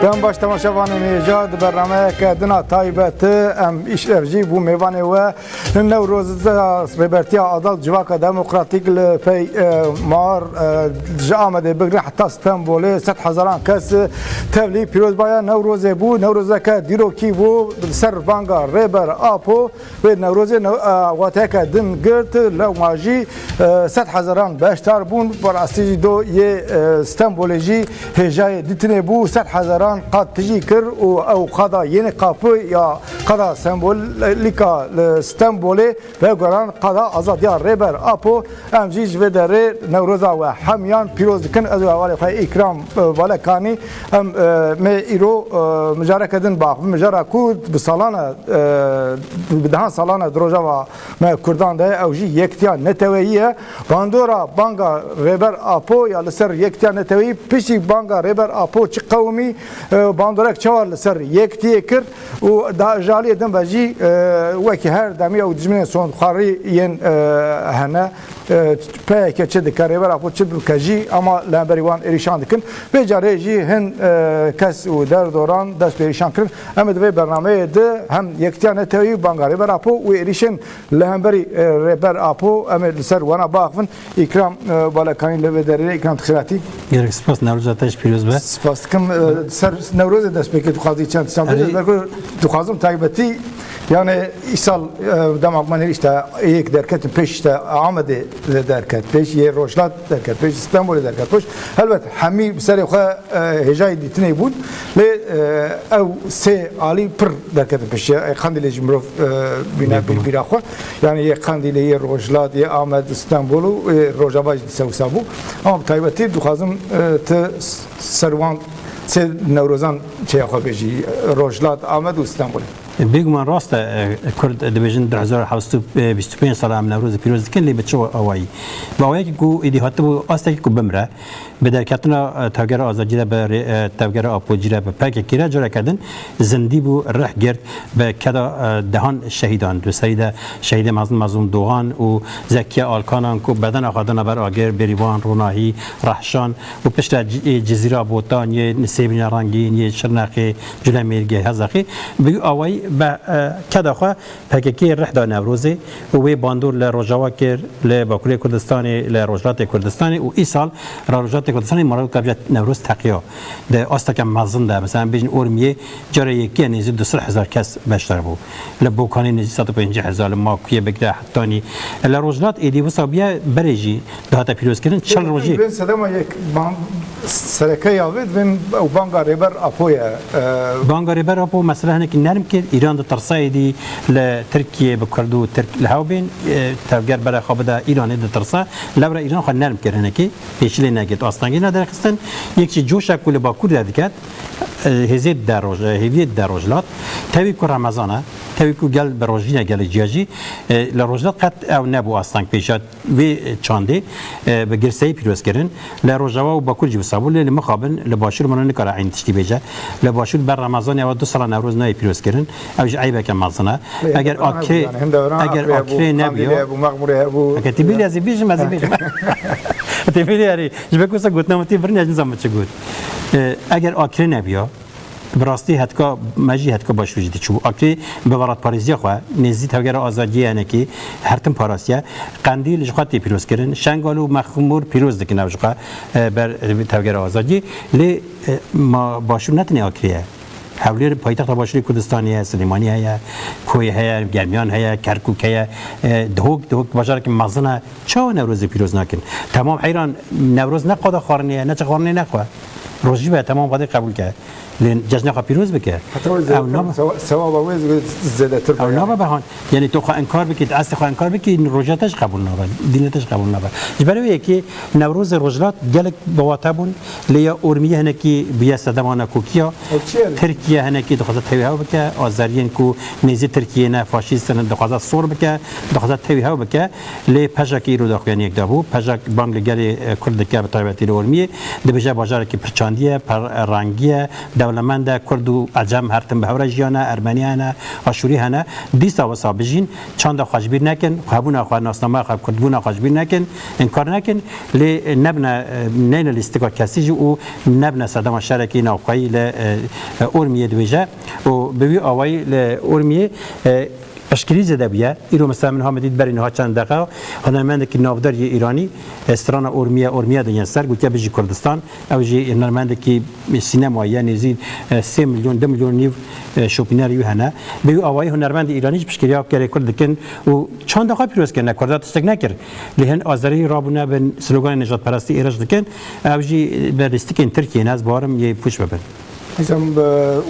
دم باش تماشاوان نژاد برنامه که دنا تایبت ام اشرفجی بو میوان و نوروز ریبرتی عدالت جواک دموکراتیک پی مار جامده بگره حتی استانبول 100,000 کس تبلی پیروز بایا نوروز بو نوروز که دیروکی بو سر بانگا ریبر آپو و نوروز وقتی که دن گرت لوماجی 100,000 بیشتر بون بر اساس دو یه استانبولجی هجای دیتنه بو 100,000 قد تجي كر او قضا ين قابو يا قضا سمبوليكا استانبولي بقران قضا ازاديا ريبر ابو ام جيج ودري نوروزا وحميان بيروز كن ازو اول اكرام بالكاني ام مي ايرو مجاركدن باخ مجاركو بصالانه بدها صالانه دروجا ما كردان ده او جي يكتيا نتويه باندورا بانغا ريبر ابو يا لسر يكتيا نتوي بيشي بانغا ريبر ابو قومي باندرک چوار سر یکتی کر و دا جالی دم بجی وکی هر دمی او دجمن سون خاری ین هنه پی که چه دکاری برای خود چه بکجی اما لامبریوان ایشان دکن به جاری جی هن کس و در دوران دست به ایشان کرد اما دوی برنامه ده هم یکتیان توی بانگاری برای پو و ایشان لامبری ربر آپو اما سر وانا باخن اکرام بالکانی لودری اکرام تخیراتی. گرگ سپاس نوروزاتش پیروز به. سپاس کم سر نوروز دست بکید خواهی چند سال دو خواهم تایبتی یعنی ایسال دماغ من ایشته یک درکت پیش آمده درکت پیش یه روشلات درکت پیش استانبول درکت پیش البته همی سر خواه هجای دیتنی بود لی او سه عالی پر درکت پیش خاندیل جمروف بینا بیرا خواه یعنی یک خاندیل یه روشلات یه آمد استانبول و روجاباج سوسابو اما تایبتی دو خواهم سروان سه نوروزان چه خواه بیجی روشلات آمد و استانبول بگمان راست کرد دبیجن در 2025 سال هم نوروز پیروز کن لی بچه آوایی و آوایی که گو ایدیهات بو آسته که کو بمره به درکتنا تاگر آزادی را به تاگر آپوجی را به پاک کیره جرا کردن زندی بو رح گرد به کدا دهان شهیدان دو سید شهید مظلوم دوغان و زکیه آلکانان کو بدن آخادن بر آگر بریوان روناهی رحشان و پشت جزیره بوتان یه نسیبین رنگین یه شرناقی جلوی میرگی هزاقی بگو آوایی با کدا خو پاککی رح دان نوروزی و باندور لروجاوا کر لباکوری کردستانی لروجلات کردستانی و این سال روجلات کردستانی مرا کبجت نوروز تقیا ده آستکم مزن ده مثلا بیشتر اورمیه جاری یکی نزدیک 200,000 کس بیشتر بود لبوکانی نزدیک 150,000 ماکیه بگذار حتانی لروجلات ایدی وسابیه برجی ده تا پیروز کردن چند روزی بین صدام یک بانک سرکه یاوید بین او بانک ریبر آپویا بانک ریبر آپو مثلا هنگ نرم که ایران در ترسایدی لترکیه بکردو ترک لهاوبین ترجر برای خابده ایرانی در ترسا لبر ایران خود نرم کرده که پیشلی نگید آستانگی نداره خستن یکی جوش کل باکور دادیکت هزید در روز هویت در روزلات توی که رمضانه توی که گل بروزینه گل جیجی لروزلات قط او نبو آستانگ پیشات و چانده به گرسایی پیروز کردن لروزوا و باکور جو سابول لمخابن لباشور منو نکاره عین تشتی بیجه لباشور بر رمضان یا 2 سال نوروز نای پیروز کردن اوج عیبه که مازنه اگر آکری نبیه اگر تبیلی از بیش مازی بیش تبیلی اری جبکوسا گوتنم تی برنی از نظام چه گوت اگر آکری نبیه براستی هتکا مجی هتکا باش وجدی چو آکری به ورات پاریزیا خو نزدیک تاگر آزادی یعنی که هر تم پاراسیا قندیل جخاتی پیروز کردن شنگالو مخمور پیروز دکن اوجقا بر تاگر آزادی لی ما باشون نتنی آکریه حولی پایتخت باشوری کردستانی سلیمانی هیا کوی هیا گرمیان هیا کرکوک هیا دهوک باشار که مزنه چه نوروز پیروز نکن تمام ایران نوروز نقاده خارنیه نه چه خارنی نخواه روزی به تمام قاده قبول کرد لين جشن خبيروز بك او نبا سوا بوز زادت او نبا بهان يعني تو خو انكار بك تعس خو انكار بك روجاتش قبول نبا دينتش قبول نبا جبروا كي نوروز روجلات جلك بواتبون ليا اورميه هنكي بيا سدمانا كوكيا تركيا هنكي دخلت تويها بك ازرين كو نيزي تركيا نا فاشيستن دخلت صور بك دخلت تويها بك لي بجاكي رو داخل يعني دابو بجاك بانجلجاري كرد كاب تايبتي اورميه دبجا بازار كي آزادیه رنگیه دولمند کرد و عجم هر تن به هر جیانه ارمنیانه آشوری هنه دیستا و سابجین چند خوشبیر نکن خبونا خو ناسنامه خب کردبونا خوشبیر نکن انکار نکن لی نبنا نین لیستگا کسی او نبنا صدام شرکی ناوخی ل اورمیه دویجه و بوی آوای ل اورمیه اشکری زده بیه ایرو مثلا من هم دید برای نها چند دقیقه هنرمند که نافدار ایرانی استران اورمیا دنیا سر گویا بجی کردستان او جی هنرمند که سینمایی نزید 3 میلیون 2 میلیون نیو شوپینری هنه به اوای هنرمند ایرانی بشکریا کرد کردکن و چند دقیقه پیروز کنه کردات استک نکرد لهن آذری رابونه به سلوگان نجات پرستی ایرج دکن او جی به استکن ترکیه ناز بارم یه پوش ببر هم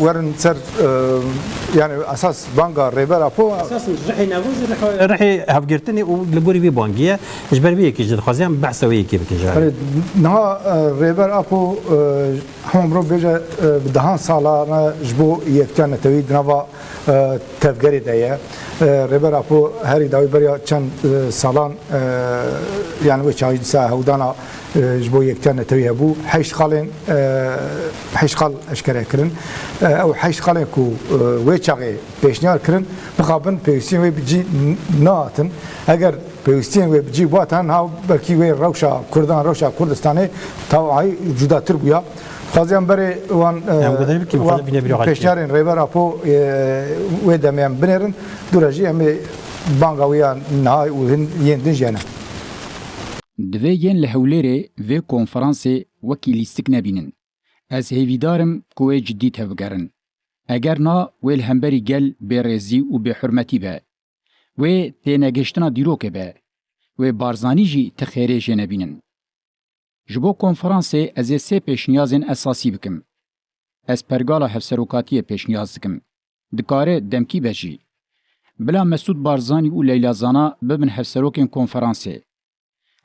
ورن سر يعني اساس بانكا ريبيرا بو اساس رحي ناوز رحي هفجرتني ولبوري بي بانكيه اجبر بي كي خازيان بحث وي كي بكجا نها ريبيرا بو هم رو بيجا بدهان سالا جبو يكتان تويد نوا تفجري دايا ريبيرا بو هاري داوي بريا كان سالان يعني وش هاي ساعه هودانا جبو يكتان توي ابو حيش خالين حيش خال اشكره كرن او حيش خالين كو ويچاغي بيشنيار كرن مخابن بيوسين وي بيجي ناتن اگر بيوسين وي بيجي واتن ها بلكي وي روشا كردان روشا كردستاني تاو هاي جدا تربيا خازيان بري وان بيشنيارين ريبيرا بو وي دميان بنيرن دوراجي امي بانغاويا نهاي وهن يندن جانا دوی ین لحولره و کنفرانسی وکی لیستک نبینن. از هیویدارم کوه جدی تفگرن. اگر نا ویل همبری گل به رزی و به حرمتی به. و تینگشتنا دیروکه به. و بارزانی جی تخیره جه نبینن. جبو کنفرانسی از سه پیشنیازن اساسی بکم. از پرگالا هفسروکاتی پیشنیاز دکم. دکاره دمکی بجی. بلا مسعود بارزانی و لیلا زانا ببن هفسروکن کنفرانسی.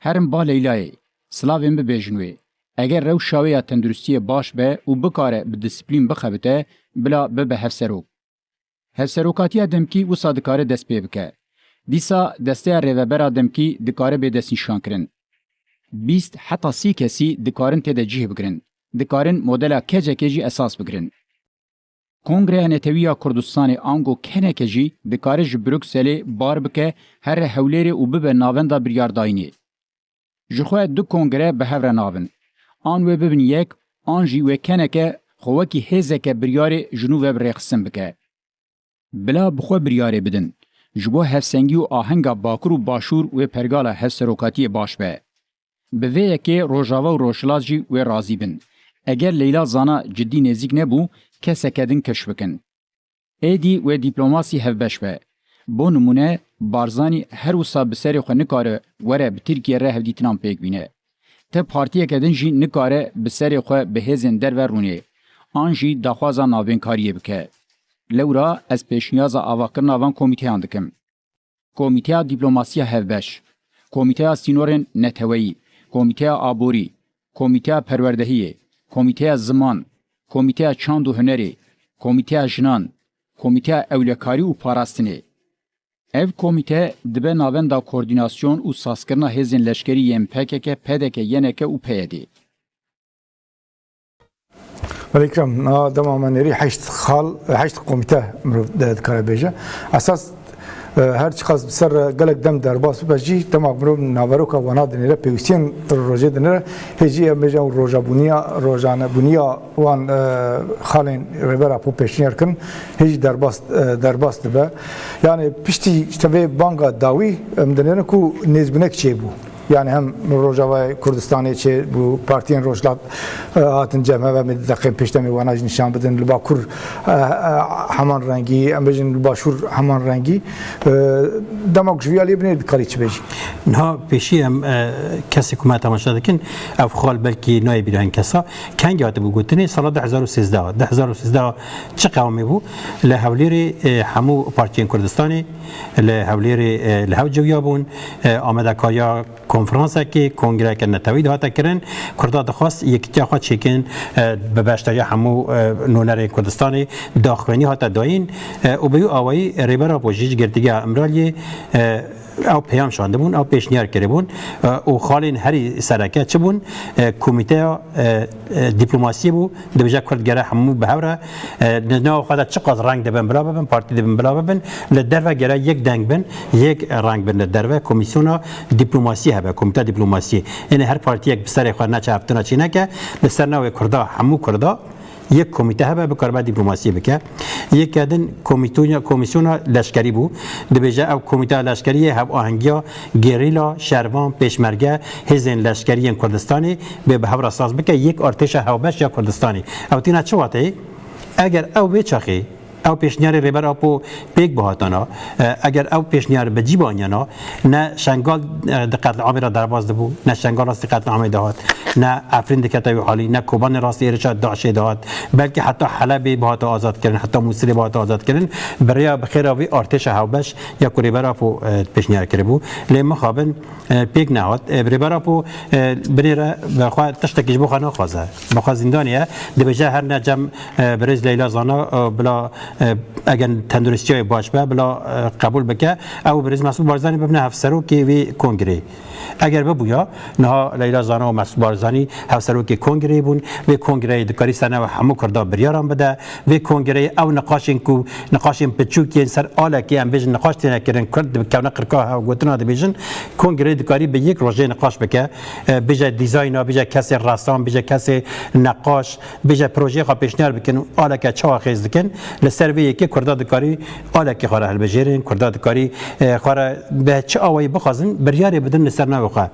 هرم با لیلای سلاوین به بیجنوی اگر رو شاوی تندرستی باش به او بکاره به دیسپلین بخبته بلا به هفسروک هفسروکاتی دمکی و صادقاره دست پی بکه دیسا دسته ریوبر دمکی دکاره به دست نشان کرن 20 حتی 30 کسی دکارن تده جیه بگرن دکارن مدل کجی اساس بگرن کنگره نتویا کردستان آنگو کنه کجی دکاره جبروکسلی بار بکه هر حولیر او به ناوندا بریارداینی جخواه دو کنگره به هفره ناون. آن و ببین یک، آن جی و کنه که خواهی هزه که بریار جنوب برقسم بکه. بلا بخواه بریاره بدن. جبو هفسنگی و آهنگا باکر و باشور و پرگالا هفسروکاتی باش به. به ویه که روژاوا و روشلاز جی و رازی بن. اگر لیلا زانا جدی نزیک نبو، کسه کدن کش بکن. ایدی و دیپلوماسی هفبش به. بو نمونه بارزانی هر وسا بسری خو نکاره وره به ترکیه ره هفدیتنام پیک بینه. ته پارتیه کدن جی نکاره بسری خو به هزن در ورونه. آنجی دخوازا ناوین کاریه بکه. لورا از پیشنیازا آواکر ناوان کمیته اندکم. کمیته دیپلوماسی هفبش. کمیته سینورن نتوی. کمیته آبوری. کمیته پروردهیه. کمیته زمان. کمیته چاند و هنری. کمیته جنان. کمیته اولیکاری و پاراستنه. ev komite dibe navenda koordinasyon û saskirina hêzên leşkerî yên PKK, PDK yeneke û PYD. ولكن دما نري حشت قومته دكار بيجا اساس هر چقاس بسر قلق دم درباس بجي تمام برو ناوروكا وناد نره بيوسين روجه دنره هجي مجا روجا روجانه بنيا وان خالين ريبرا بو بيشنير كن هجي درباس دبا يعني بيشتي تبي بانغا داوي مدنه كو نزبنك چيبو yani hem Rojava Kurdistan'ı çe bu partiyen Rojlat hatın cemhe ve meddekin peştemi vanaj nişan bedin Lbakur haman rengi amejin Lbaşur haman rengi demek jviyali bine dikari çbeji. نه پیشی هم کسی که ما تماشا دکن افخال بلکی نای بیران کسا کنگ آت بو گوتنی سال 2013 چه قومی بو لحولیری همو پارتین کردستانی لحولیری لحو جویابون آمده کایا کنفرانس که کنگره که نتوید هاتا کرن کردات خواست یکتیا خواست چکن به بشتایی همو نونر کردستانی داخلانی هاتا داین و بیو آوایی ریبرا بوجیج گردگی امرالی او پیام شانده بون او پیشنهاد کرده بون او خالین هری سرکه چه بون کمیته دیپلماسی بو دبجا کردگره همو بهوره نه خدا چقدر رنگ دبن بلا ببن پارتی دبن بلا ببن لدرو گره یک دنگ بن یک رنگ بن لدرو کمیسیون دیپلماسی هبه کمیته دیپلماسی یعنی هر پارتی یک بسر خود نه چه هفتونه چی نکه بسر نوع کردا همو کردا یک کمیته هبه بکار دیپلماسی بکه یک کدن کمیسیون لشکری بو دبیجه او کمیته لشکری هب آهنگیا گریلا شروان پیشمرگه هزین لشکری کردستانی به هور اساس بکه یک ارتش هوبش یا کردستانی او تینا چه واته اگر او بچخی او پیشنهاد ریبر اپو پیک بهاتانا اگر او پیشنهاد به جیبانیانا نه شنگال دقت عامر در باز دبو نه شنگال راست دقت عامر دهات نه افرین دکتای حالی نه کوبان راست ارشاد داعش دهات بلکه حتی حلب بهات آزاد کردن حتی موصل بهات آزاد کردن برای بخیر اوی ارتش هاوبش یا ریبر اپو پیشنهاد کرده بو لما خابن پیک نهات ریبر اپو بنیره بخوا تشتکیش بو خانه خوازه بخوا زندانیه دبجه هر نجم برز لیلا زانا بلا اگر تندرستی باش به بلا قبول بکه او برز مسعود بارزانی ببنه هفسرو که وی کنگره اگر ببویا نه لیلا زانا و مسعود بارزانی هفسرو که کنگره بون و کنگره دکاری سنه و همو کرده بریارم بده و کنگره او نقاشین پچوکی سر آله که ام بیشن نقاش تینه کرن کرد که نقرکاه و گوتنا ده بیشن کنگره دکاری به یک روزه نقاش بکه بیجه دیزاینا بیجه کسی رسام بیجه کسی نقاش بیجه پروژه خوا پیشنهاد بکن آله که چه خیز دکن لسروی که کرده دکاری آله که خاره هل بجیرن کرده دکاری خاره به چه آوایی بخوازن بریاری بدن لسر نوخه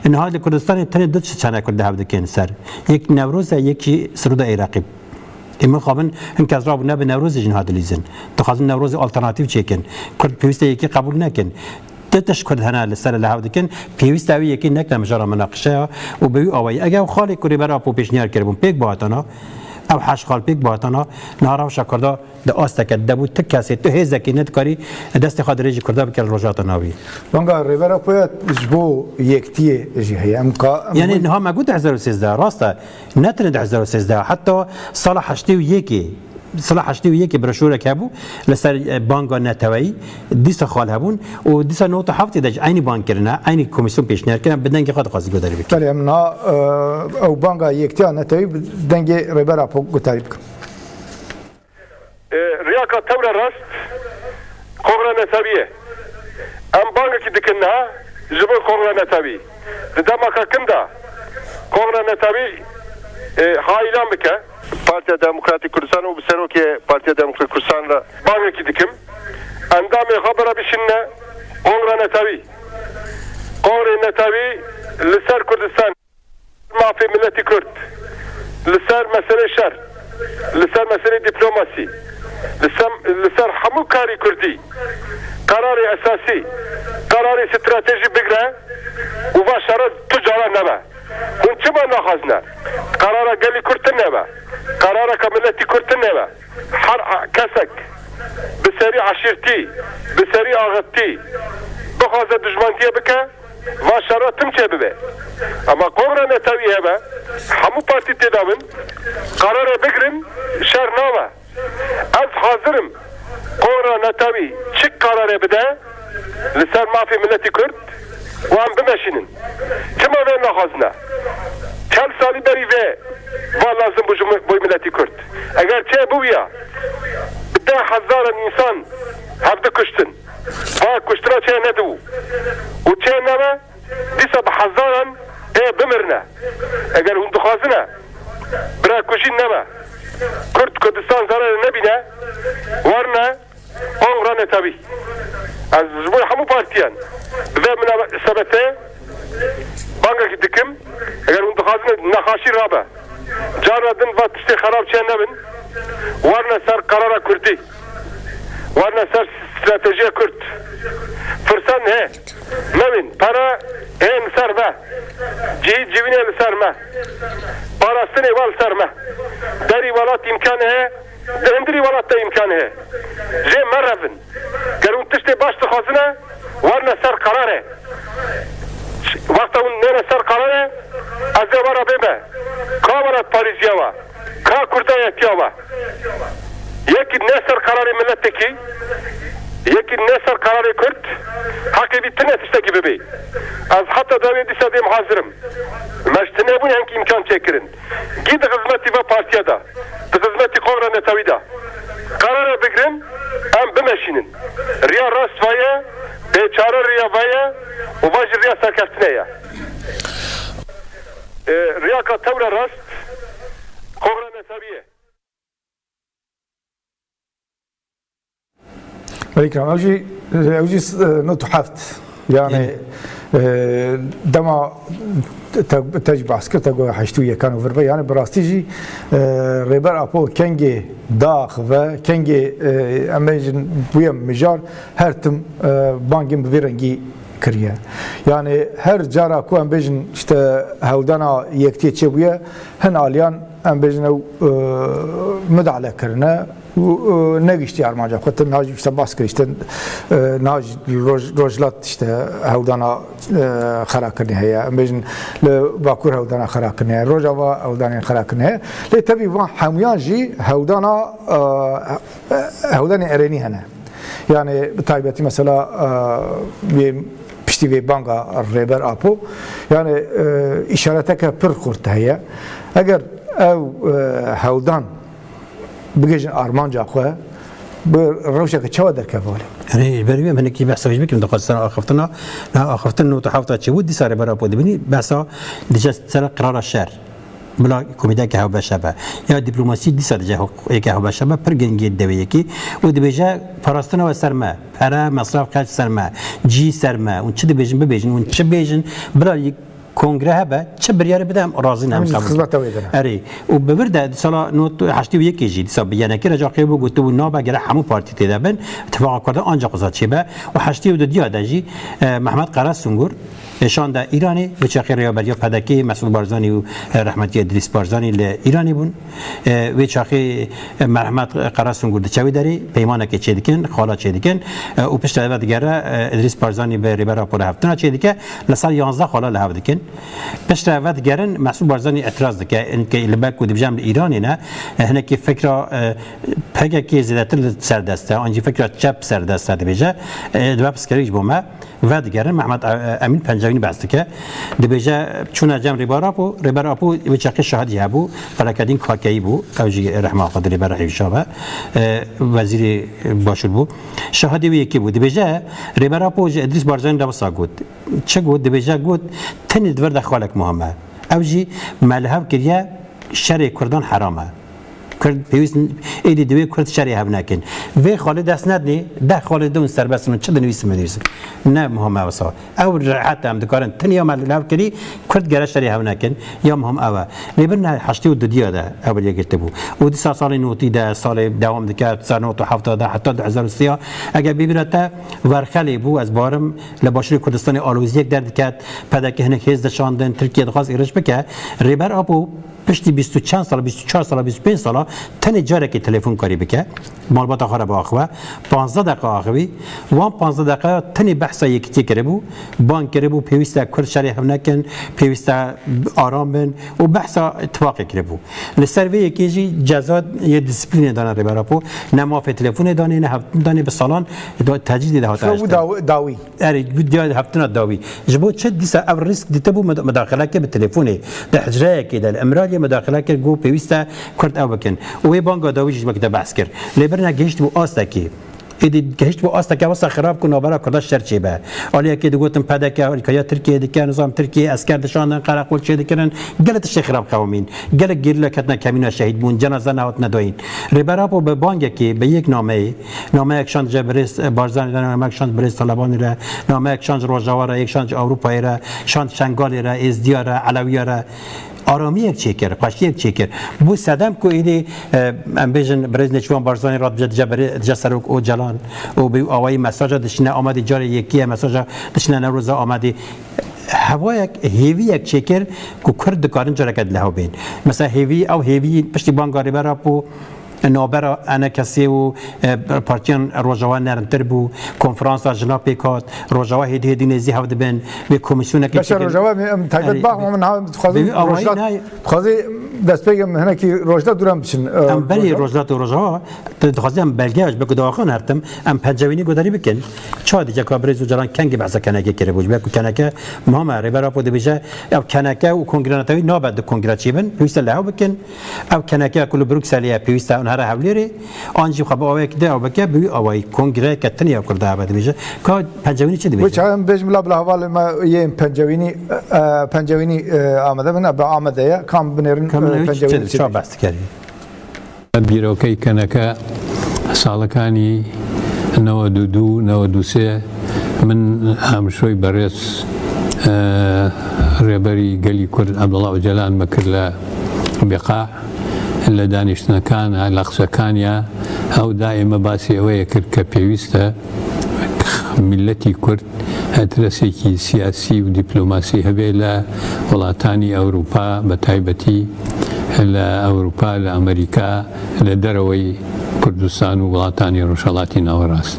اینها کردستان تن دو چنه کرده هفته کن سر یک نوروز یکی سرود عراقی اما خابن هم کذراب نه به نوروز جنهاد لیزن تخازن نوروز آلترناتیو چیکن کرد پیوسته یکی قبول نکن تش کرد هنا لسر لحاظ کن پیوسته اوی یکی نکن مجرا مناقشه و به آوایی اگر خالی کری برای اپو پیشنهاد کردم پیک باهاتانا او حش خال پیک باهاتانا نهارم شکرده ده آست که دبود تک کسی تو هیچ زکی ندکاری دست خود ریجی کرده بکر روزات ناوی. وانگا ریبرا پویت جبو یکتیه جیه یعنی اینها مگود 2013 راسته نتند 2013 حتی سال 81 برشوره که بود لسر بانگا نتوایی دیست خال هبون و دیست نوت هفته دج عینی بانک کرنه عینی کمیسیون پیشنهاد کردن بدن که خود خاصی گذاری بکن. ولی امنا او بانگا یکتیا نتوایی بدن که ریبرا پو گذاری بکن. رياكا تورا راست كونغرا نتابيه ام بانغا كي دكنها جبل كونغرا نتابي دما كندا كونغرا نتابي هايلان بك بارتيا ديمقراطيك كردستان وبسروكي بارتيا ديمقراطيك كردستان بانغا كي دكم اندامي خبره بشنا كونغرا نتابي لسر كردستان ما في ملتي كرد لسر مسألة شر لسر مسألة دبلوماسي لسر حمو كاري كردي قراري أساسي قراري استراتيجي بقرا وباشرة تجارة نبا ونشما نخزنا قرارة قالي كرت نبا قرارة كملتي كرت نبا كسك بسري عشيرتي بسري آغتي بخوازة دجمانتية بكا واشرة تمشي ببا اما قوغرا نتاوي هبا حمو بارتي تدامن قرارة بقرن شر نابا از حاضرم قورا نتاوی چه قراره بده لسر مافی ملتی کرد و هم بمشینن چما وی نخوازنه چند سالی بری و لازم بوی ملتی کرد اگر چه بویا بده 1000 انسان هفته کشتن و کشتنا چه ندو و چه نبه دیسا به 1000 بمرنه اگر هم دخوازنه برای کشین نبه کرد کردستان ضرر نبینه ورنه قونغرا نتابی از جبوی همو پارتیان به مناسبته بانگا که دکم اگر اون دخوازن نخاشی رابه جارا دن و تشتی خراب چه نبین ورنه سر قرار کردی ورنه سر استراتیجی کرد فرسان هی نبین para هی نسر ما جیوینه نسر ما پاراستنی وال سر ما داری ولات امکانه دندری ولات امکانه جه مرفن گرون تشتی باش تخوازنه ورنه سر قراره وقت اون نه سر قراره از ورا بمه کا ورا پاریزیاوا کا کردایتیاوا یکی نه سر قرار ملت کی یکی نسر قرار کرد حقی بی تنه تشتکی ببی از حتی داوی دیسا دیم حاضرم مجتنه بوی هنگی امکان چکرن گید خدمتی و پارتیا دا خدمتی قوم نتاوی دا قرار بگرن ام بمشینن ریا راست وایه بیچاره ریا وایه و باج ریا سرکفتنه یا ریا که تور راست قوم نتاویه الكرام اوجي نوت حفت يعني دما تجب عسكر تقول حشتوية كانوا في يعني براستيجي ريبر أبو كنجي داخ و كنجي أميجن بويا مجار هرتم بانجم بفيرنجي كريه يعني هر جارا كو ام بيجن işte هودانا يكتي تشبيه هن اليان ام بيجن مدعله كرنا نگشتی ارمانجا خود ناج işte baskı işte naj rojlat işte هودانا خرا کرنه هيا بيجن باكور هودانا خرا کرنه روجاوا هودانا خرا کرنه له تبي وان حميان جي هودانا اريني هنا يعني بتايبتي مثلا پشتی وی بانگا ریبر آپو یعنی اشارته که پر خورده هیا اگر او هودان بگیجن آرمانجا خواه به روشه که چه در کفاله يعني بريء من كي بحث وجبك من دقة أخفتنا وتحافظت شيء ودي صار برا بود بني بحث دجاج سر قرار الشهر بلا كوميدا كهو بشبه يا دبلوماسي دي صار جه كهو بشبه برجنجي الدوية كي ودبيجا فراستنا وسرما فرا مصرف خارج سرما جي سرما ونشد بيجن ببيجن ونشد بيجن بلا کنگره هبه چه بریاره بدم راضی نم قبول اری و ببرد سالا نوت هشتی و یکی جی سال بیانه که رجاقی بو گفته و نابه گره همون پارتی تیده بن اتفاق کرده آنجا قضات شبه و هشتی و دو دیاده جی محمد قراز سنگور شان در ایرانی به چه خیلی بریا پدکی مسعود بارزانی و رحمتی ادریس بارزانی ل ایرانی بون و چه خیلی محمد قراز سنگور دچوی داری پیمانه که چه دیکن خالا چه دیکن و پشت بعد گره ادریس بارزانی به ریبرا پر هفتنا چه دیکه لسال 11 خالا له دیکن پشت بعد گرن مسعود بارزانی اعتراض دکه اینکه لبک و دبجام ایرانی نه هنر کی فکر پگه کی زیادتر سردسته آنجی فکر چپ سردسته دبیجه دو بسکریج بومه و دیگران محمد امین پنجاوی بحث که دبیجه چون جام ریبر آپو و چاقی شهادی هبو فلکدین کاکی بو اوجی رحمه خدا ریبر حیشابه وزیر باشور بو شهادی وی کی بود دبیجه ریبر آپو ادریس بارزانی دو ساگود چه گود دبیجه گود تنی دور دخالک محمد اوجی ملهب کریه شر کردان حرامه کرد پیوست ایدی دوی کرد شری هم نکن و خالد دست ندنی ده خالد دون سربستون چه دنویس منویس نه مهم اوسا او حتی هم دکارن تنیا مللاو کردی کرد گره شری هم نکن یا مهم اوه لیبرن هشتی و دودیا ده اول یک بود و دی سال نوتی ده سال دوام دکرد سال نوت و هفته ده حتی 2003 اگر ببینید ورخلی بو از بارم لباشر کردستان آلوزی یک درد کرد پدک هنک هز دشاندن ترکیه دخواست ایرج بکه ریبر آبو پشتی 20 چند سال 24 سال 25 سال تن جاره که تلفن کاری بکه معلومات آخر با آخوه 15 دقیقه آخوی وان 15 دقیقه تن بحث یکتی کرده بو بانک کرده بو پیوسته کرد شری هم نکن پیوسته آرام بن و بحث اتفاقی کرده بو لسروی یکیجی جزاد یه دیسپلین دانه ریبرا بو نه مافی تلفن دانه نه دانه به سالان تجدید ده هات داوی اری بود هفتنا داوی جبو چه دیسا او ریسک دیته بو مداخله که به تلفن ده حجره که ده امراض مداخله کرد گو پیوسته کرد او بکن و بانک داویش بکته بحث کرد لیبرنا گشت بو آستکی ایدی گشت بو آستکی واسه خراب کنه برای کرداش شرچی به آلیا که دوگوتم پدک آمریکا ترکیه دیگه نظام ترکیه اسکر دشان قراقول چه دیگرن گلت شخراب قومین گل گیرلا کتنا کمینا شهید بون جنازه نهات نداین ریبرا به بانک که به یک نامه یک شانج برس بارزان نامه یک شانج برس طالبان را نامه یک شانج روجاوا را یک شانج اروپایی را شانج شنگالی را ازدیا را علوی را آرامی یک چیکر قشتی یک چیکر بو صدام کو ایدی ام بیژن برز نشوان بارزانی راد جبر جسروک او جلان او به اوای مساج دشنه آمدی جار یکی مساج دشنه نوروز آمدی هوا یک هیوی یک چیکر کو کرد کارن جرا کد له بین مثلا هیوی او هیوی پشتی بانگاری برا پو نوبرا انا کسی و پارتیان روجوا نرمتر بو کنفرانس جناب پیکات روجوا هدی نزی هفت بین به کمیسیون که بشه روجوا تایید باغ من ها خواهی دست بگم هنا کی روجدا دورم بشن ام بری روجوا تخوازم بلگیش بگو داخل هرتم ام پنجوینی گذاری بکن چه دیگه کابریز و جلان کنگی بحث کنکه کرده بود بگو کنکه مهم ریبرا بود بشه او کنکه و کنگرانتوی نابد کنگراچی بن پیوست لحو بکن او کنکه کل بروکسلیه پیوست اون هر حولیری آنجی خب آوای کده او بکه بی آوای کنگره کتنی او کرده بود بشه که پنجوینی چه دی بشه؟ وچه هم بجم لب لحوال ما یه پنجوینی آمده من با آمده یا کام بنرن پنجوینی چه بحث کردی؟ بیروکی کنکه سالکانی 92 من همشوی برس رهبری قلي كرد عبد الله وجلان مكر بقاع إلا دانشنا كان لقصة كانيا أو دائما باسي أوي كرد كبيوستا ملتي كرد أدرسي سياسي ودبلوماسي هبيلا ولاتاني أوروبا بتايبتي لا أوروبا لأمريكا لدروي كردستان ولاتاني روشالاتي ناوراس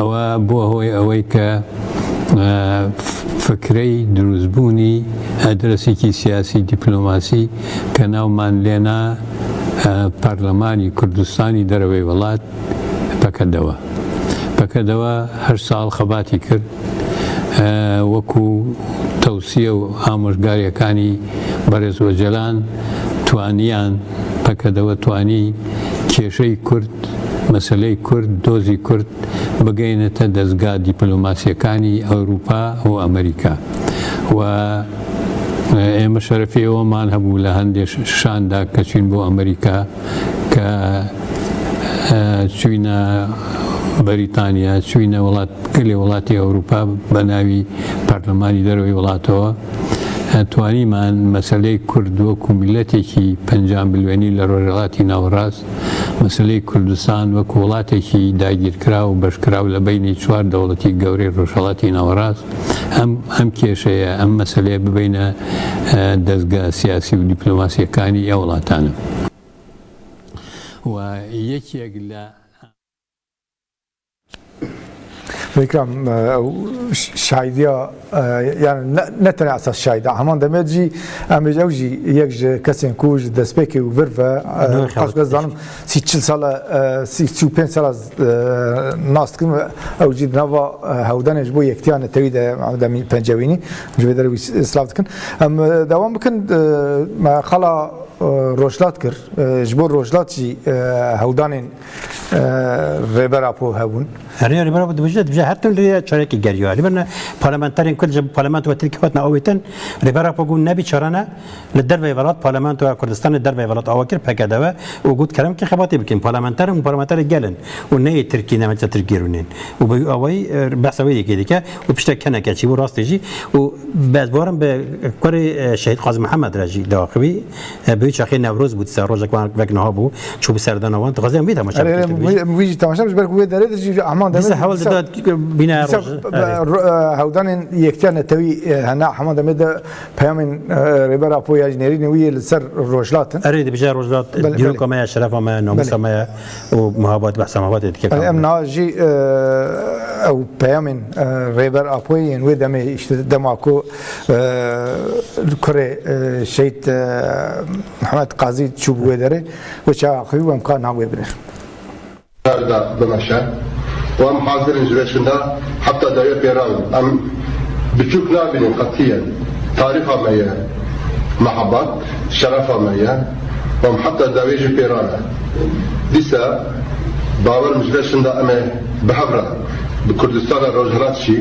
أو بو هو أويك فكري دروزبوني أدرسي سياسي دبلوماسي كناومان لنا برلماني كردستاني دروي ولات بكدوا هر سال خباتي كرد وكو توصية وآموشگاري كاني برز وجلان توانيان بكدوا تواني كيشي كرد مسئله کرد دوزی کرد بگەینێتە دەستگا دیپلۆماسیەکانی ئەوروپا و ئەمریکا و ئێمە شەرەفیەوەمان هەبوو لە هەندێک شاندا کە چوین بۆ ئەمریکا کە چوینە بەریتانیا چوینە وڵاتی ئەوروپا بە ناوی پەرلەمانی دەرەوەی وڵاتەوە توانیمان مەسەلەی کورد وەکو میلەتێکی پەنجام بلوێنی لە ڕۆژهەڵاتی ناوەڕاست مەسەلەی کوردستان وەکو وڵاتێکی داگیرکرا و بەشکراو لە بینی چوار دەوڵەتی گەورەی ڕۆژهەڵاتی ناوەڕاست ئەم کێشەیە ئەم مەسەلەیە ببینە دەستگا سیاسی و دیپلۆماسیەکانی ئەو وڵاتانە و یەکێک لە فکرم شاهدیا يعني نتنع اساس شاهد همان دمجي ام جوجي يك كسين كوج دسبيكي وفرفا قصد زانم سي 4 سال سي 5 سال ناستكم او جيد نوا هودانج بو يكتيان تويد عمدمي بنجويني جو بدر سلافتكن ام دوام بكن ما خلا روشلات كر جبور روشلاتي هودانين ريبرا بو هبون هريا ريبرا بده بجد حتى اللي شارك جريوا لبنا بارلمانتارين كل جب بارلمان وتركياتنا اويتن ريبرا بقول نبي شرانا للدربه بلاد بارلمان كردستان الدربه بلاد اواكر بكدوا وجود كلام كي خباتي بكين بارلمانتار جالن وني تركي نمت تركيرونين وباوي بحثوي كده وبشتك كان كشي وراستيجي وبعد بارم بكوري شهيد قاسم محمد راجي داخبي بيش اخي نوروز بود سروجك وكنا بو شو بسردان وان تغازم بيتا مش ويجي تماشا مش بالك ويدا ريد احمد لسه حاول داد بنا هودان يكتان توي هنا حمد مد بيامن ريبرا بو يجنيرين وي السر روجلات اريد بجا روجلات ديرو كما شرف ما نومس ما ومهابات بحث مهابات كيف امنا جي او بيامن ريبر ابوي وي دم دماكو كوري شيت محمد قاضي تشوب ويدري وشا خيو امكان ناوي بنر بمشى وام حاضر جريشنا حتى داير بيراو ام بتشوف نابين قطيا تاريخها ميا محبات شرفها ميا وام حتى داويج بيرانا ديسا باور مجريشنا اما بحبرة بكردستان روجهلاتشي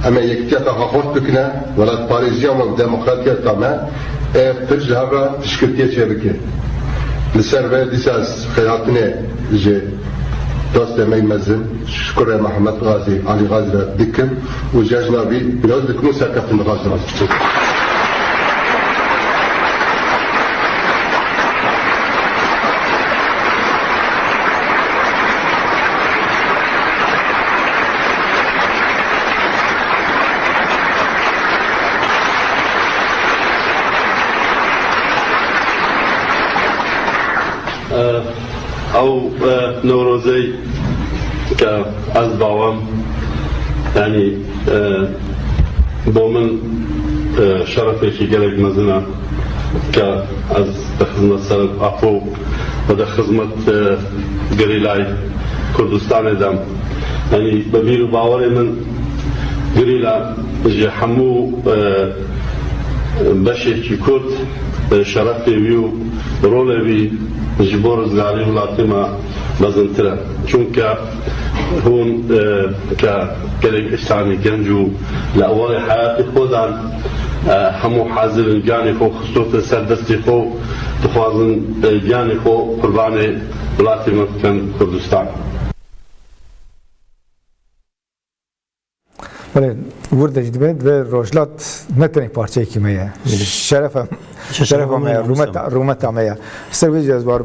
اما يكتياتا خافوت بكنا ولا باريزيان وديمقراطية تاما فرج هبرة تشكرتية شبكة لسر ديساس خياتنا جي دوست مي مزن شكرا محمد غازي علي غازي دكم وجاجنا بي بلاد دكمو ساكف الغازي او نوروزي كأز باوام يعني بومن شرفي في قلق مزنا كأز خدمة سرد أفو وده خدمة قريلاي كردستان دام يعني ببيرو باوري من قريلا جي حمو بشي كرد شرفي بيو رولي بي جبور زغاري ولاتما بزنترا چونك هون كقلق إشتاني جنجو لأول حياتي خودان همو حاضر جاني خو خصوص سردستي خو تخوازن جاني خو قرباني ولاتما كان كردستان بله ورد جدید و روشلات نتنی پارچه کی میه شرف میه رومت میه سرویج از بار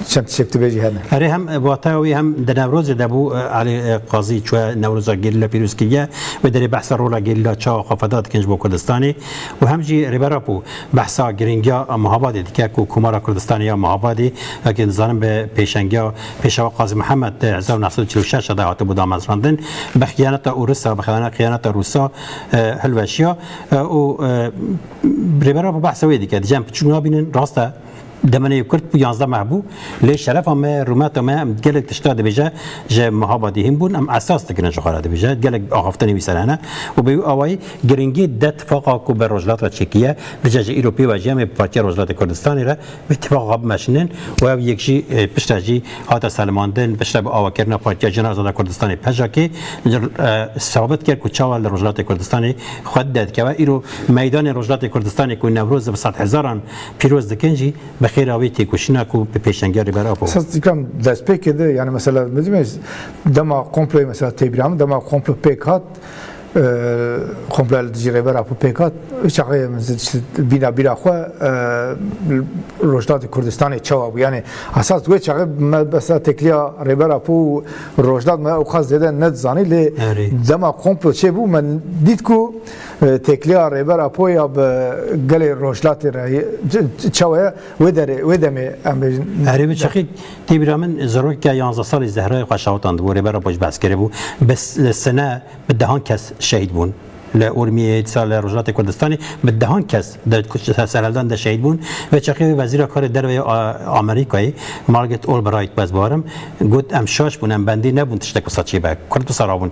چند شفت بیجی هنه اره هم واتاوی هم در نوروز دبو علی قاضی چو نوروز گیرلا پیروزکیه و در بحث رولا گیرلا چا خفادات کنج با کردستانی و همجی ریبراپو بحثا گرینگیا مهابادی دیگه کو کمارا کردستانی یا مهابادی که نظرم به پیشنگیا پیشوا قاضی محمد 1946 دعوت بود آمازراندن به خیانت روسا بخیانت خیانت روسا هلوشیا و ریبرا با بحث ویدی که جنب چون نبینن راسته دمنه کرد بو 11 محبو لی شرف هم رومات هم گلک تشتاد بیجا ج مهابادی هم بون هم اساس تکنن شخارات بیجا گلک آخفتنی بیسرانه و بیو آوای گرینگی دت فاقا کو بر رجلات و چکیه دجاج ایروپی و جامع پارتی رجلات کردستانی را به اتفاق قاب ماشینن و یکشی پشتاجی هات سلماندن پشت به آوکرنا پارتی جنازه کردستانی پژاکی ثابت کرد کو چاول رجلات کردستانی خود داد که ایرو میدان رجلات کردستانی کو نوروز به 100,000 پیروز دکنجی خیر آویتی کشنا کو به پیشنگاری برای آب. ساز کم دست پیکده یعنی مثلا می‌دونی دما کمپلی مثلا تیبرام دما کمپل پیکات کمپل دیجی برای آب پیکات چقدر مثلا بینا خو روجلات کردستانی چاو یعنی اساس دوی چقدر مثلا تکلیا برای آب روجلات ما خاص دیدن ندزانی ل دما کمپل چه بو من دید کو تکلیا ریبر اپوی اب گلی روشلات رای چوه ودمه هریب چخی تیبرامن ضرور که 11 سال زهرای قشاوتان دو ریبر اپوش بس کرده بو بس سنه به دهان کس شهید بون لأورمیه سال رجلات کردستانی به دهان کس در سرالدان ده شهید بون و چخی وزیر کار در آمریکایی مارگت اولبرایت باز بارم گفت امشاش بون ام بندی نبون تشتک و ساچی با کرد و سرابون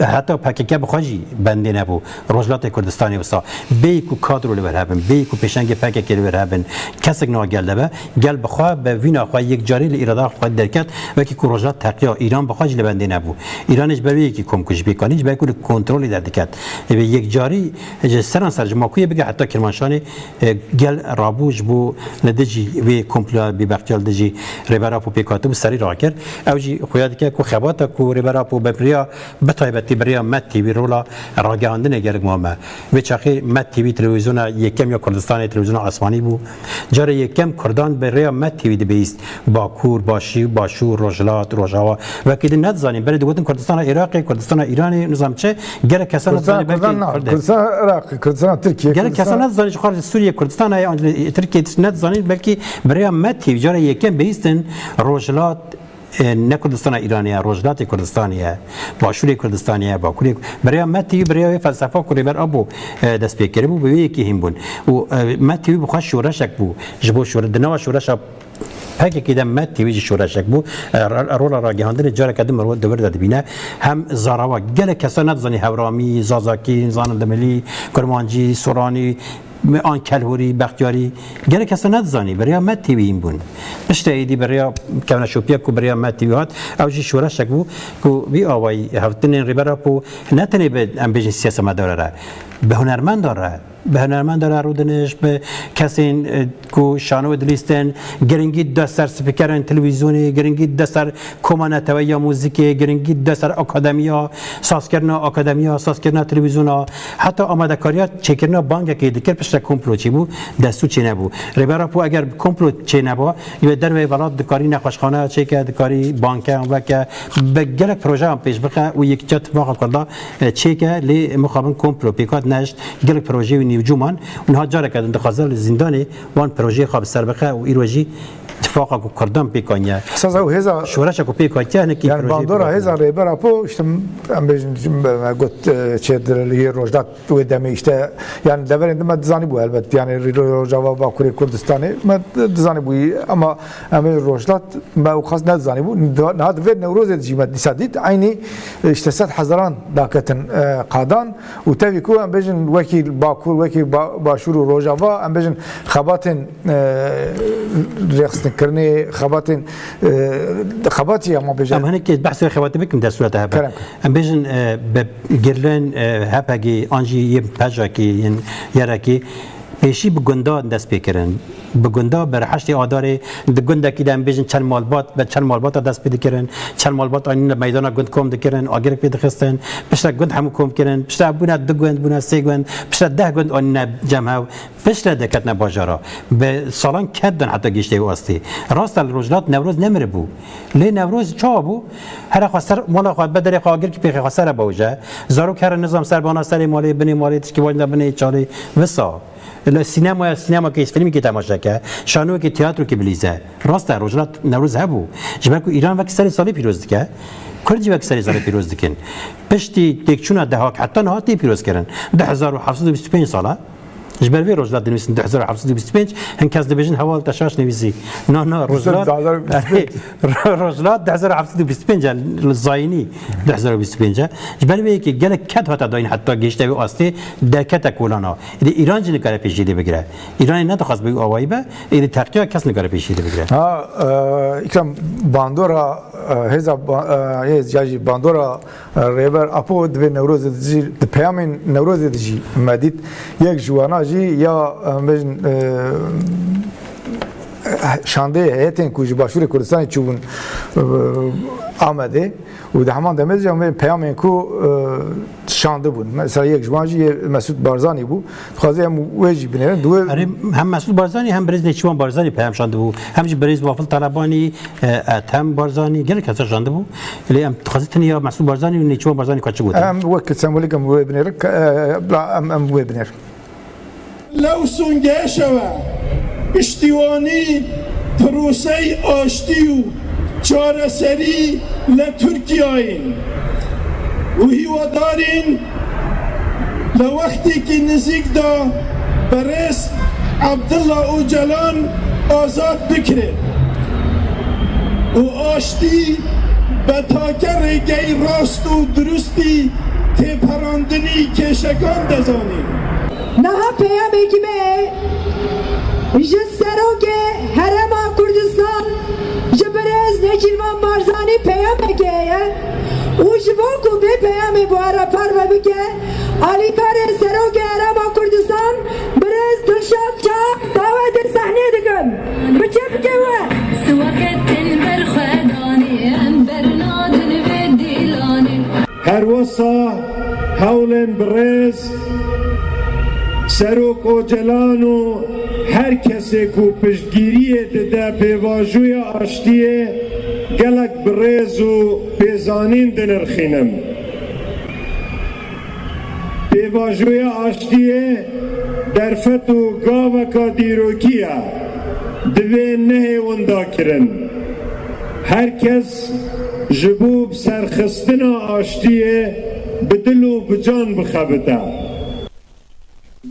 حتی پاکیکه بخواجی بندی نبو رجلات کردستانی وسا بیکو کادرو لورهبن بیکو پیشنگ پاکیکه لورهبن کسک نو گل دبه گل بخوا به وینا خوا یک جاری لاراده خوا درکت و کی کو رجلات تقیا ایران بخواج لبندی نبو ایرانش بروی کی کم کش بیکانیش با کل کنترل دادکت به یک جاری سران سرجماکوی بگه حتی کرمانشانی گل رابوج بو لدجی و کمپلا بی بختیال دجی ریبراپو پیکاتو سری را کرد اوجی خویاد که کو خباتا کو ریبراپو ببریا بتایبتی بریا مت تیوی رولا راگاندن گرگ ماما و چاخی مت تیوی تلویزیون یکم یا کردستان تلویزیون آسمانی بو جاره یکم کردان بریا مت تیوی دبیست باکور باشی باشور رجلات رجاوا و کدی ندزانیم برای دوتن کردستان عراقی کردستان ایرانی نظام چه گره کسان کردستان عراق کردستان ترکیه گله کسان ندزانید خارج سوریه کردستان ای ترکیه ندزانید بلکه برای متی جاره یکم بیستن رجلات نه کردستان ایرانیه رجلات کردستانیه باشور کردستانیه باکوری برای متی برای فلسفه کوری بر ابو دست پیکری بو به یکی هم بون و متی بخواد شورشک بو جبو شور دنوا شورش هکی که دم مت تیویج شورشک بو رولا را گهاندن جاره کدوم مرو دور داد بینه هم زاروا گله کسان ندزانی هورامی زازاکی زاننده ملی کرمانجی سورانی آن کلهوری بختیاری گله کسان ندزانی برای مت تیوی این بون پشت ایدی برای کمن شوپیا کو برای مت تیویات اوجی شورشک بو کو بی آوای هفتن ریبرا پو نتنی به ام بیج سیاست مداره به هنرمند داره به هنرمند داره رودنش به کسی کو شانو دلیستن گرینگی دستر سپیکرن تلویزیونی گرینگی دستر کمانت و یا موزیکی گرینگی دستر آکادمیا ساز کردن تلویزیونا حتی آماده کاریات چکرنا بانک که دکر پشت کمپلو چی بو دستو چی نبو ریبرا پو اگر کمپلو چی نبا یه در ولات دکاری نخوشخانه چی که دکاری بانک و که به گلک پروژه هم پیش بخه و یک جت واقع کرده چی که لی مخابن کمپلو پیکات نشت گلک پروژه نیوجومان اونها جاره کردن دخازل زندانی وان پروژه خواب سر بخه و ایروژی اتفاق کو کردن پیکانیا اساسا و هزا شورش کو پیکانیا نه کی yani bandora heza reber apo işte em bejin got çedir rojdat ve demi işte yani deverin de dizani bu elbet yani rojava bakuri Kurdistan'ı dizani bu ama em rojdat ma ukhas ne dizani bu nad ve nevroz edici disadit aynı işte set hazaran dakatın qadan و تبي كو ام بيجن وكيل باكور وكيل باشور روجافا ام بيجن خباتن ريخستن كرني خباتن خباتي ما بيجن ام هنك بحث الخواتم بكم ده صورتها ام بيجن بجرلن هاباجي انجي يباجاكي يراكي پیشی به گندا دست بکرن به گندا بر حشت آداره د گندا کی دم بیشن چند مالبات به چند مالبات دست پیدا کردن چند مالبات آنین میدان گند کم دکرن آگر پیدا خستن پشت گند همو کم کردن پشت بونه دو گند بونه سه گند پشت ده گند آنین جمع پشت دکت نباجارا به سالان کردن حتی گشته واسطه راست الرجلات نوروز نمره بو لی نوروز چا بو هر خسر مال خود بدر آگر کی پیخ خسر باوجه زارو کار نظام سربانا سر مالی بنی مالی تشکیل بنی چالی وسا السينما كيس فيلم كي تماشا كه شانو كي تياترو كي بليزه راست رجلات نوروز هبو جبكو ايران وقت سري سالي پیروز دکه کردی وقت سري سالي پیروز دکن پشتی تکچونا دهاک حتی نهاتی پیروز کردن 1725 ساله جبر وی روزلات دنویسن 1725 هن کس دبیجن حوال تشاش نویسی نه روزلات روزلات 1725 الزاینی 1725 جبر وی که گله کد هات داین حتی گشته و آسته در کت کولانا ایران جن کار پیشیده بگیره ایران نه تخص به آوایی به این تحقیق کس نکاره پیشیده بگیره ها اکرام باندورا هزا جاجی باندورا ریبر اپو دو نوروز دی پیامین نوروز دی مدید یک جوانا یا مجن شانده هیتن کوچ باشور کردستان چوبون آمده و ده همان دمیز جامعه پیامین کو شانده بود مثلا یک جوانجی مسعود بارزانی بود خواسته هم ویجی بنیرن دو هم مسعود بارزانی هم بریز نیچوان بارزانی پیام شانده بود همچی بریز وافل طلبانی اتهم بارزانی گله کسر شانده بود ولی هم خواسته یا مسعود بارزانی و نیچوان بارزانی کچه بود هم وقت سمبولیک هم وی بنیر هم وی بنیر لو سنگشوا پشتیوانی پروسه آشتی و چارەسەری لە تورکیاین و هیوادارین لە وەختێکی نزیکدا بەڕێز عەبدوڵڵا ئۆجەلان ئازاد بکرێت و ئاشتی بە تاکە ڕێگەی ڕاست و دروستی تێپەڕاندنی کێشەکان دەزانین. نها پەیامێکی me ji Serokê Herêma Kurdistan ji Birêz Nêçîrvan Barzanî peyameke heye û ji bo ku vê peyamê buhara parve bike alîkarê Serokê Herêma Kurdistan Birêz Dilşad Çak davetê sehnê dikin. Biçe bike we Siwaketin berxwedanî em bernadin vê dîlanê Her wisa hewlên Birêz Serok Öcalan û her kesê ku piştgiriyê dide pêvajoya aştiyê gelek birêz û pêzanîn dinirxînin. Pêvajoya aştiyê derfet û gaveka dîrokî ye divê nehê winda kirin. Her kes ji bo serxistina aştiyê bi dil û bi can bixebite.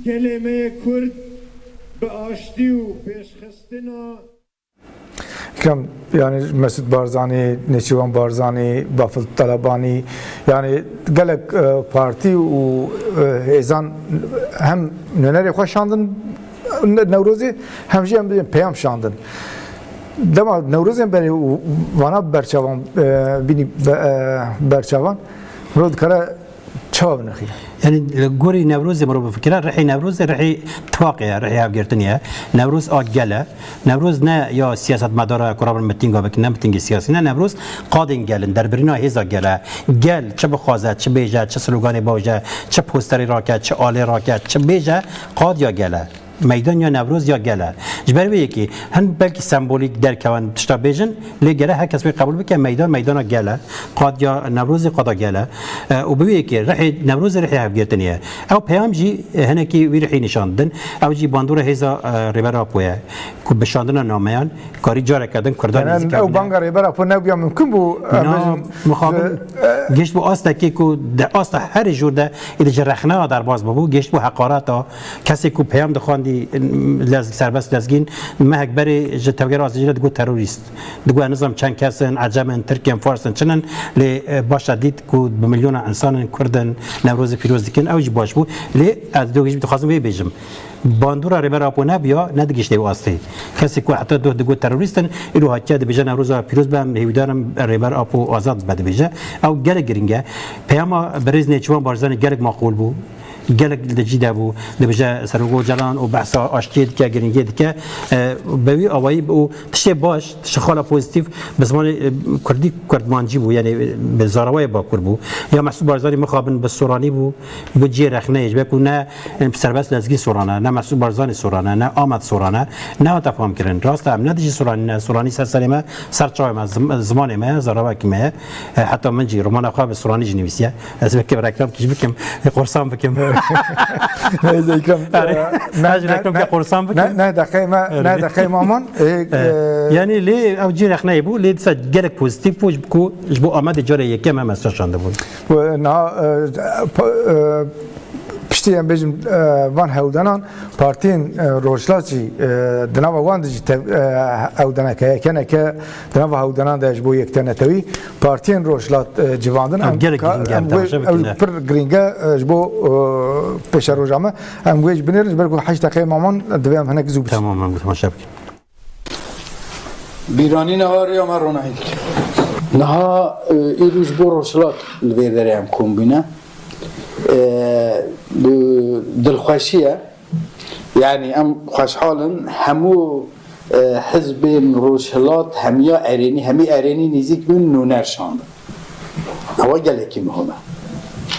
Gelê me Kurd bi aştî û pêşxistina İkram yani Mesut Barzani, Neçivan Barzani, Bafıl Talabani yani gelek parti û hêzan hem nûnerê xwe şandin Newrozê hem jî em peyam şandin. Dema Newrozên berê û vana berçavan bînî berçavan mirov dikare çawa binixîne. يعني جوري نوروز مرو بفكرة رحي نوروز رحي تواقع رحي هافجرتنيا نوروز أجلا نوروز نا يا سياسة مدارة قرابة متينجا بك نمتينج سياسي نا نوروز قادين جالن دربرنا هزا جلا جل چه بخوازه چه بیجه چه سلوگانی باوجه چه پوستری راکت چه آله راکت چه بیجه قاد یا جلا میدان یا نوروز یا گله جبر وی کی هن بلکه سمبولیک در کوان تشتا بیجن لگره هر کس قبول بکنه میدان گله قاد یا نوروز قاد گله و بوی کی رح نوروز رح هفگرتنیه او پیام جی هن کی وی رح نشاندن او جی باندور هزا ریبر اپوه کو بشاندن نامیان کاری جاره کردن کردن او بانگا ریبر اپو نبیا ممکن بو مخابل گشت بو آستا کی کو در آستا هر جور ده ایده جرخنه در باز بو گشت بو حقارت کسی کو پیام دخواندی لازم سربست لازگین مهک بری جتوگر آزجیل دگو تروریست دگو نظام چند کسن عجمن ترکیان فارسن چنن لی باش دید کو بملیون انسان کردن نوروز پیروز دیکن اوج باش بو لی از دو گیش بتخواستم بیجم باندورا ریبر اپو نبیا ندگشته واسطه کسی کو حتی دو دگو تروریستن ایرو حتی بیجه نوروز پیروز بهم هیودارم ریبر اپو آزاد بده بیجه او گله گرینگه پیام بریز نیچوان بارزان گله معقول بو گلک دجیده بو دبجه سرگو جلان و بحث آشتید که گرینگید که بوی آوایی بو تشه باش تشه خاله پوزیتیف بزمان کردی کردمانجی بو یعنی به زاروای باکر بو یا محسوب بارزانی مخابن به سورانی بو بو جی رخنه ایج بکو نه سربست لزگی سورانه نه محسوب بارزانی سورانه نه آمد سورانه نه تفهم کردن راست هم ندیجی سورانی نه سورانی سر سلیمه سر چای ما زمان ما زاروای کی ما حتی من جی رمان خواب سورانی جنویسیه از بکم رکلام کیش بکم قرصام بکم نه نجرکم که قرصان بکن نه دقیقه مامان یعنی لی او جی رخنه بو لی دست گلک پوزیتیف پوش بکو جبو آمد جاره یکم هم از شانده بود نه پشتی هم بیشتر وان هودنان پارتین روشلاتی دنوا وان دیجی هودنه که کنه که دنوا هودنان داشت بو یک تنه توی پارتین روشلات جواندن هم پر گرینگه جبو پیش روزامه هم ویج بنیرش برکو 8 دقیقه مامان دوام هنگ زوب تمام گفتم شبکی بیرانی نهار یا مرونایی نه ایروز بو روشلات لویدریم کومبینه دلخوشیه یعنی ام خوشحالن همو حزب روشلات همیا ارینی نزدیک من نونرشاند هوا گلکی مهمه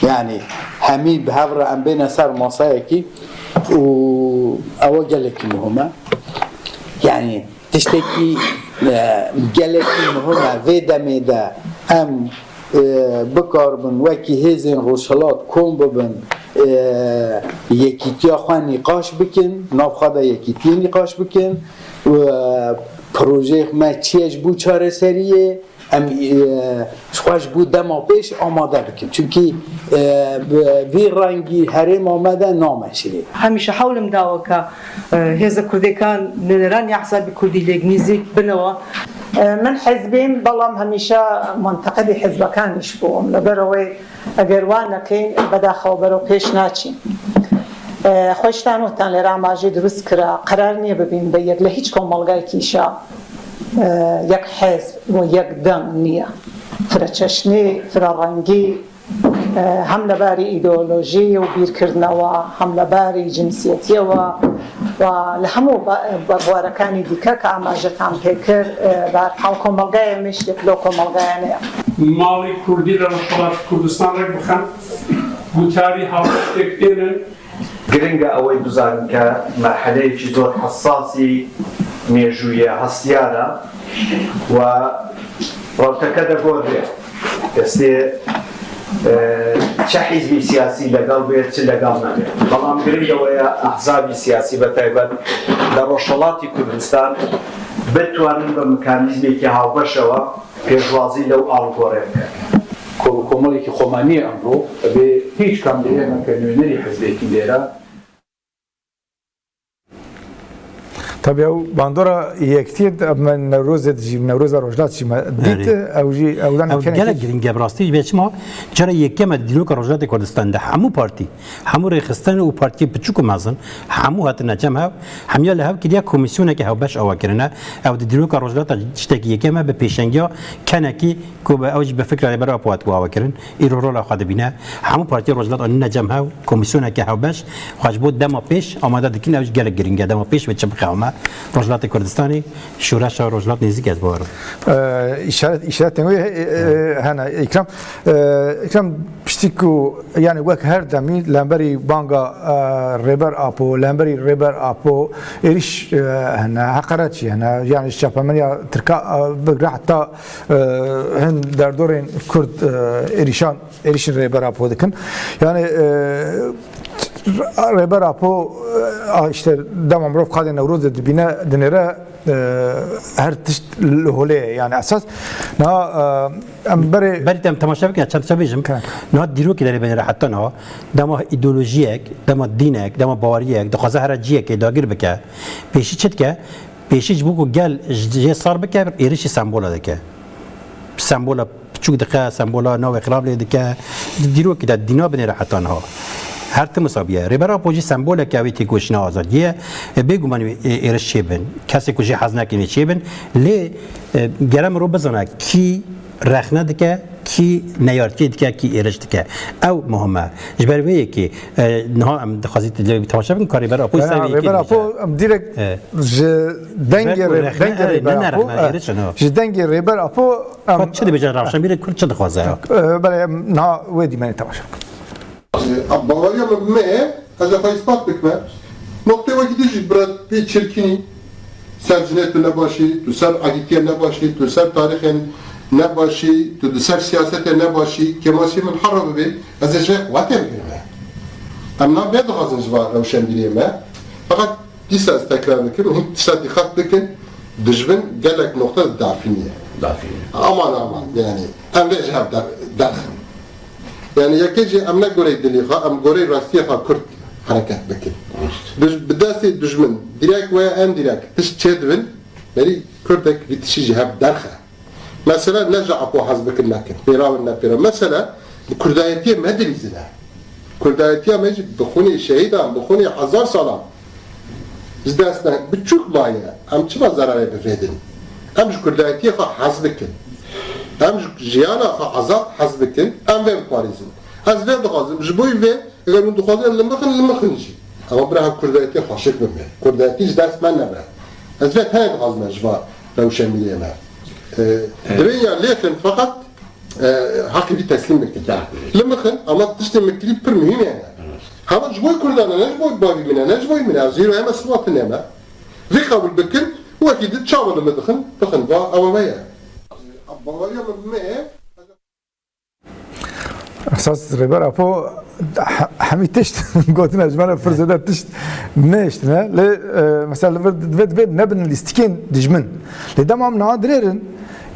یعنی همی به هفر ام بین سر ماسایی کی و هوا گلکی مهمه یعنی تشتکی گلکی مهمه و دمی ده ام بکار بن وکی هزین روشلات کم ببن یکیتیا خواه نقاش بکن نافخواده یکیتی نقاش بکن و پروژه ما چیش بو چاره سریه ام خوش بو دما پیش آماده بکن چونکی وی رنگی هرم آمده نامشیره همیشه حولم داوه که هزا کردی کان نران یحصل بکردی لگنیزیک بنوا من حزبیم بلام همیشه منتقد حزب کانش بوم لبروی اگر وان نکین بداخل برو پیش ناچین خوشتان و تن لرام باجی درست کرا قرار نیه ببین به یک لهیچ کمالگای کیشا یک حزب و یک دم نیه فرچشنی فرارنگی هم لباری ایدئولوژی و بیرکردن و هم لباری جنسیتی و لهمو بوارکانی دیکه که آماجتان پیکر بر حال کمالگای میشه لو کمالگای نیه مالی کردی را نشالات کردستان را بخن گوتاری حاضر تکتینن گرنگه اوی بزارن که مرحله چی زور حساسی میجویه هستیاره و رابطه گوده دستی چه حزبی سیاسی لگل بید چه لگل نبید بلام گرنگه اوی احزابی سیاسی بتایبت در روشلاتی کردستان بتوانن به مکانیزمی که هاو بشوه پیشوازی لو آلگوره بکن کمالی که خمانی امرو به هیچ کم دیگه نکنونری حزبی که دیره طب او باندورا یکتید من نوروز دیجی نوروز روزلات چی ما دیت اوجی اولان او گله گرینگه براستی به شما چرا یکم دیلوک روزلات کردستان ده همو پارتی همو ریخستان و پارتی بچوک مازن همو هات نجم ها همیا له کی dia کمیسیون که باش او کرنه او دیلوک روزلات چتکی یکم به پیشنگیا کنه کی کو به اوج به فکر برای اپوات او کرن ایرو رول خد بینه همو پارتی روزلات ان نجم ها کمیسیون که باش خوش بود دما پیش آماده دکین اوج گله گرینگه دما پیش به چپ قومه روجلات کردستانی شورش روجلات نزدیک است بار اشارت نوی هنا اکرام پشتیکو یعنی وقت هر دمی لامبری بانگا ریبر آپو لامبری ریبر آپو ایش هنا حقراتي هنا يعني الشعب منيا تركا بقرا حتى هن در دورين كرد إيريشان ریبر آپو دکن يعني ریبر آپو işte دام مروف قادة نوروز دبينا دنيرة هر تشت الهولية يعني أساس نا بري تم تماشا بكنا چند شبيجم نه دیرو که داری بنیره حتی نه دام ایدئولوژیک دام دینک دام باوریک دخوازه هر جیه که داگر بکه پیشی چت که پیشی جبوکو گل جه صار بکه ایرشی سمبولا دکه سمبولا چوک دقه سمبولا نو اقراب لیدکه دیرو که دار دینا بنیره حتی نه هر تمسابیه ریبرا پوجی سمبوله که اوی تیکوشنا آزادیه بگو من ایرش چه بن کسی کجی حزنه کنی چه بن لی گرم رو بزنه کی رخنه دکه کی نیارتی دکه کی ایرش دکه او مهمه جبر ویه که نه ام دخوازی تماشا بکن کاری ریبرا پوی سوی ریبرا پو ام دیرک دنگ ریبرا پو چه دی بجا روشن بیره کل چه دخوازه بله نه ویدی من تماشا بکن باوریا مه از افای اثبات بکنه نقطه وقتی دیجی برد بی چرکینی سر جنت نباشی تو سر عقیدتی نباشی تو سر تاریخ نباشی تو سر سیاست نباشی که ماسی من حرام بی از اشیاء وقتی بکنه اما بید غازن جوار روشن بیریم فقط دیس از تکرار بکن و هم تشتاتی خط بکن دجبن گلک نقطه دافینیه امان yani هم بیش هم درخم يعني يكيجي أم نقولي دليخا أم قولي راستيخا كرد حركات بكل بداسي دجمن ديراك ويا أم ديراك تشتدبن بري كردك بتشيجي هب درخة مثلا نرجع أبو حزبك الناكن بيراونا بيرا مثلا كردايتية ما أدري زلا كردايتية ما يجي بخوني شهيدا بخوني 1000 سالة زداسنا بتشوك بايا أم شما زراري بفيدن أم كردايتية خا حزبك هم جیانا خازات حزبکن هم وی پاریزن از وی دخوازم جبوی وی اگر من دخوازم لمخنجی اما برای کردایتی خاشک بمه کردایتیش دست من نبره از وی تنگ دخوازم جوا روشن میلیه من دریا لیکن فقط حقی بی تسلیم بکن لمخن اما تشتی مکلی پر مهم yani هذا جبوی کردانه نه جبوی باوی منه نه جبوی منه زیرو هم اصوات نمه وی قبول بکن و اکید چاول مدخن بخن با اوامه اساس ریبرا پو همین تشت گوتن اجمالا فرزاده تشت نشت نه ل مثلا ود نبن الاستكين دجمن لدمام نادرين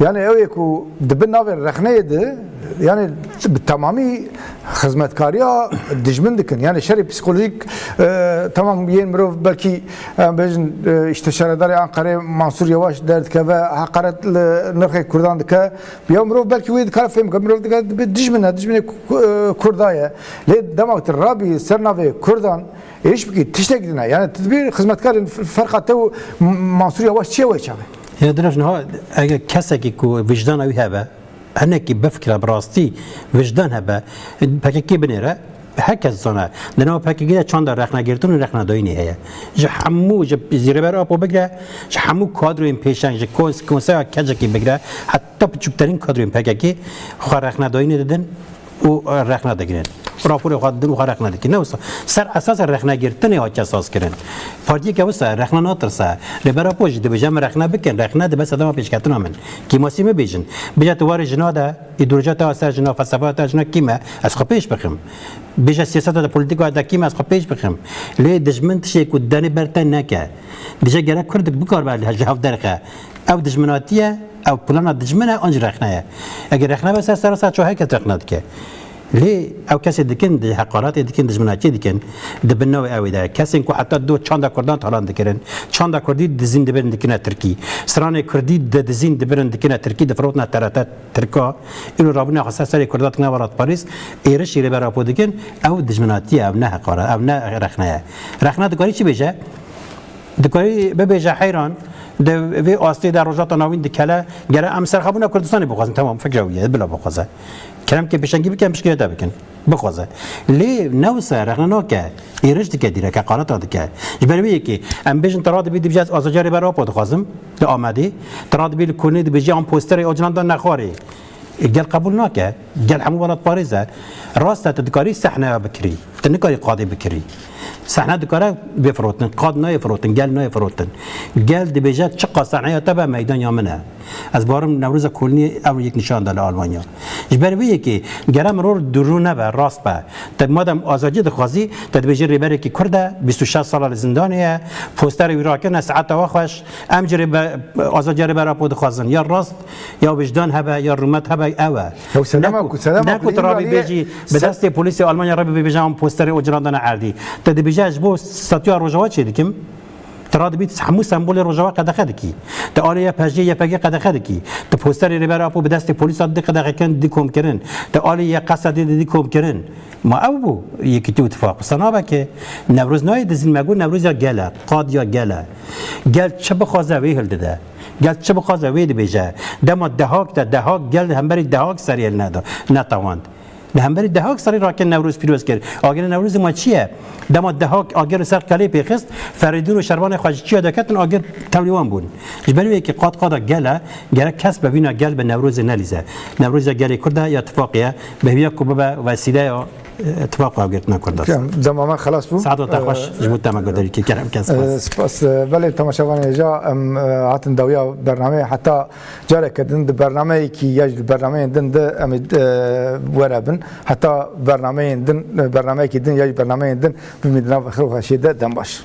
يعني اويكو دبن نافر رخنه ده يعني بالتمامي خدمتكاريا دجمن دكن يعني شري بسيكولوجيك تمام ين مروف بلكي بجن استشاره داري انقره منصور يواش درد كذا حقرت نرخ كردان دك بيوم مروف بلكي ويد كارفهم مروف دك دجمن كردايه لي دماغ الرابي سرنا في كردان ايش بكي تشتكينا يعني تدبير خدمتكار فرقته منصور يواش شي ويشاغي هي درف نها اگر کسی که وجدان اوی هبه هنه که بفکر براستی وجدان هبه پکه کی بنیره هکس زنه لنها پکه گیره چند در رخنه گرتون رخنه دایی نیه جه همو جه زیره بر آپو بگره جه همو کادر این پیشن جه کنسه کجه کی بگره حتی بچوکترین کادر این پکه کی خواه رخنه دایی ندن و رخنه دگیرن راپور خود دن و رخنه دکی نه سر اساس رخنه گرتنی ها چه اساس کردن پارتی که واسه رخنه ناترسه لبرا پوج ده بجام رخنه بکن رخنه ده بس ادم پیش کتن امن کی ماسی می بیجن بجا توار جناده ایدولوژیا اثر جنا فلسفه تا جنا کیما از خپیش بخم بجا سیاست ده پلیتیکا ده کیما از خپیش بخم لی دجمنت شی کو دنی برتن نکه بجا گره کرد بکار بعد هجاف درخه او دجمناتیه او پلان دجمنه انج رخنه اگر رخنه بس سر سر چه هک رخنه دکه ليه او كاسي دكن دي حقارات دكن دجمناتي دكن دبناوي اوي ده كاسي كو حتى دو چاندا كردان تالان دكرن چاندا كردي دزين دبرن دكنا تركي سرانه كردي دزين دبرن دكنا تركي دفروتنا تراتات تركا انو رابنا خاصه كردات كنا ورات باريس ايرش يري برا دكن او دجمناتي او نه حقاره او نه رخنه دكاري چي بيجه دكاري ببيجه حيران ده في اصلي در رجات ناوين دكلا جرا ام سرخبونه كردستان بخوازن تمام فكره ويه بلا بخوازه كلام که بشنگی بکن مشکل داره بکن بخوازه ليه نوسه رغنا که ایرج دیگه دیره که قانات دیگه جبری که ام بیشتر تراد بید بجاز آزاجاری برای پود خازم ده آمده تراد بید کنید بجی آن پوستر آجنان دان نخواری قال قبول ناكه قال حمو ولد باريزه راسته تدكاري صحنه بكري تنكاري قاضي بكري صحنه دكاره بفروتن قاد نه فروتن قال نه فروتن قال دبيجات شقه صحنه تبع ميدان يامنه از بارم نوروز کلنی او یک نشان داده آلمانیا جبر ویه که گرم رو درونه به راست به تد مادم آزادی دخوازی تد بجر ریبره که کرده 26 سال زندانیه پوستر ایراکن ساعت واخش ام جری آزادی ریبره بود خوازن یا راست یا وجدان هبه یا رومت هبه اوه نکو ترابی بیجی به دست پلیس آلمانیا ربی بیجام پوستر اجراندان عردی تد بیجاش بو ستیا روجوات چه دیکم تراد بيت حمو سمبول رجوا قد خدكي تقالي باجي باجي قد خدكي تبوستر ريبر ابو بدست بوليس قد كان ديكم كرن تقالي قصد ديكم كرن ما ابو يكتو اتفاق صنابك نوروز ناي دزين ماغو نوروز قال قاد يا قال شب خوازه ويهل ده قال شب خوازه ويد بيجا دم دهاك قال همبري دهاك سريل نادا نتواند همبری دهاک سری راکن نوروز پیروز کرد آگر نوروز ما چیه دما دهاک آگر سر کلی پیخست فریدون و شربان خواجچی دکتن آگر تولیوان بون جبری که قاد گله کس ببینا گل به نوروز نلیزه نوروز گلی کرده یا اتفاقیه به ویا کوبه وسیله اتفاق آگرت نکرده زمان خلاص بود ساعت و تخش جبوت تمام قدری که کلام کس سپاس ولی تماشاگران جا هاتن دویا برنامه حتی جاره کردن برنامه کی یاج برنامه دن ورابن حتی برنامه کی دن یاج برنامه دن بمیدنا بخیر و خشیده دن باش